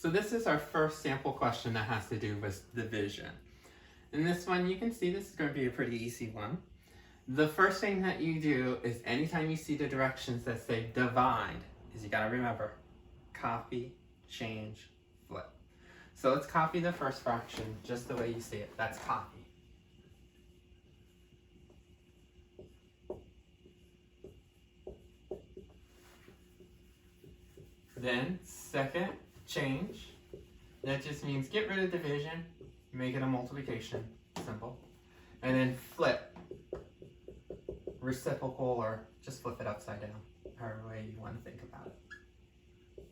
So this is our first sample question that has to do with division. In this one, you can see this is going to be a pretty easy one. The first thing that you do is anytime you see the directions that say divide, is you got to remember, copy, change, flip. So let's copy the first fraction just the way you see it. That's copy. Then second, change. That just means get rid of division, make it a multiplication, simple. And then flip, reciprocal, or just flip it upside down, however way you want to think about it.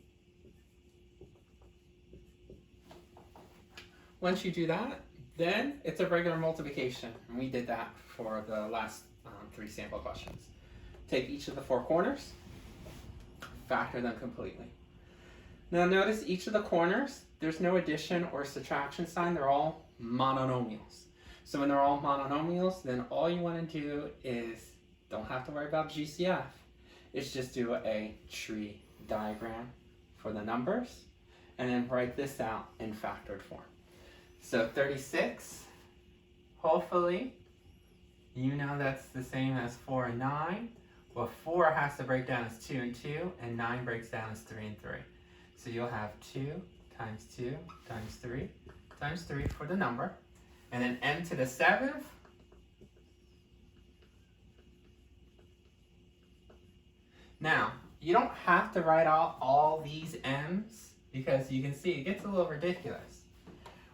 Once you do that, then it's a regular multiplication. And we did that for the last 3 sample questions. Take each of the 4 corners, factor them completely. Now notice each of the corners, there's no addition or subtraction sign, they're all monomials. So when they're all monomials, then all you want to do is, don't have to worry about GCF, it's just do a tree diagram for the numbers, and then write this out in factored form. So 36, hopefully, you know that's the same as 4 and 9. Well, 4 has to break down as 2 and 2, and 9 breaks down as 3 and 3. So you'll have 2 times 2 times 3 times 3 for the number. And then m to the 7th. Now, you don't have to write out all these m's because you can see it gets a little ridiculous.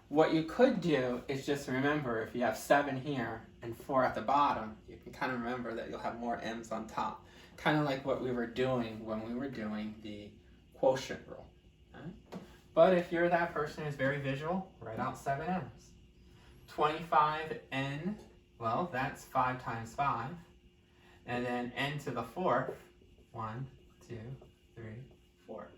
What you could do is just remember if you have 7 here and 4 at the bottom, you can kind of remember that you'll have more m's on top. Kind of like what we were doing when we were doing the quotient rule. Okay? But if you're that person who's very visual, write out 7 m's. 25n, well, that's 5 times 5. And then n to the 4th, 1, 2, 3, 4.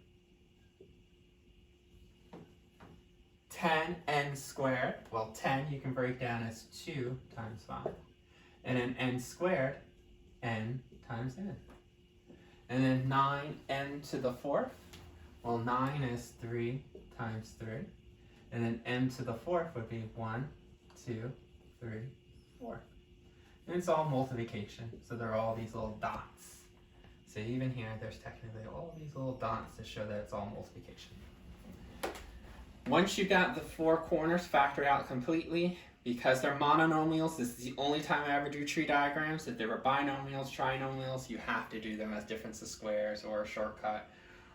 10n squared, well 10 you can break down as 2 times 5. And then n squared, n times n. And then 9n to the 4th, well 9 is 3 times 3. And then n to the 4th would be 1, 2, 3, 4. And it's all multiplication, so there are all these little dots. So even here, there's technically all these little dots to show that it's all multiplication. Once you got the 4 corners factored out completely, because they're monomials, this is the only time I ever do tree diagrams. If they were binomials, trinomials, you have to do them as difference of squares or a shortcut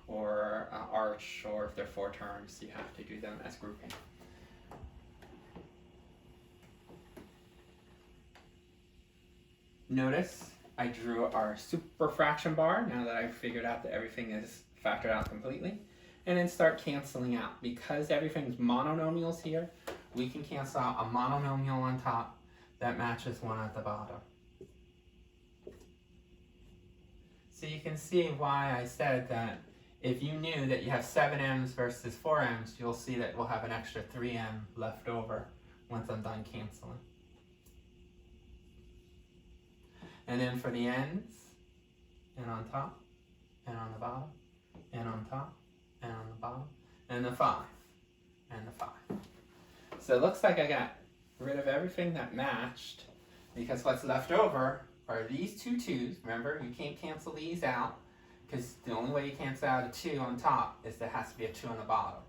or arch, or if they're 4 terms, you have to do them as grouping. Notice I drew our superfraction bar now that I've figured out that everything is factored out completely. And then start canceling out. Because everything's monomials here, we can cancel out a monomial on top that matches one at the bottom. So you can see why I said that if you knew that you have 7 m's versus 4 m's, you'll see that we'll have an extra 3m left over once I'm done canceling. And then for the ends, and on top, and on the bottom, and on top, and on the bottom, and the 5, and the 5. So it looks like I got rid of everything that matched, because what's left over are these 2 2's. Remember, you can't cancel these out, because the only way you cancel out a 2 on top is there has to be a 2 on the bottom.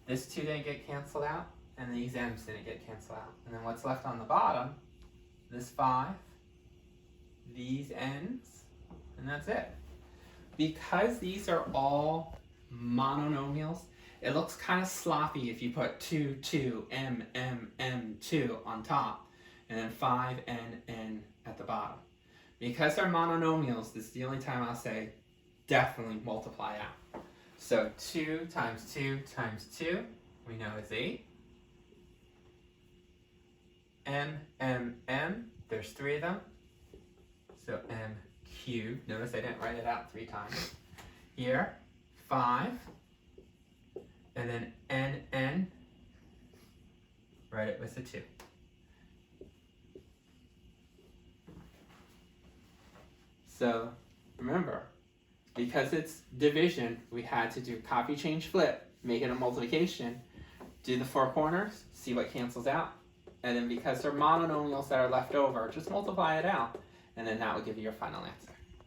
This 2 didn't get canceled out, and these m's didn't get canceled out. And then what's left on the bottom, this 5, these ends, and that's it. Because these are all monomials, it looks kind of sloppy if you put 2, 2, m, m, m, 2 on top, and then 5, n, n at the bottom. Because they're monomials, this is the only time I'll say definitely multiply out. So 2 times 2 times 2, we know is 8. M, m, m, there's 3 of them. So m cubed, notice I didn't write it out 3 times. Here, 5, and then n, write it with a 2. So remember, because it's division, we had to do copy, change, flip make it a multiplication, do the 4 corners, see what cancels out, and then because they're monomials that are left over, just multiply it out, and then that will give you your final answer.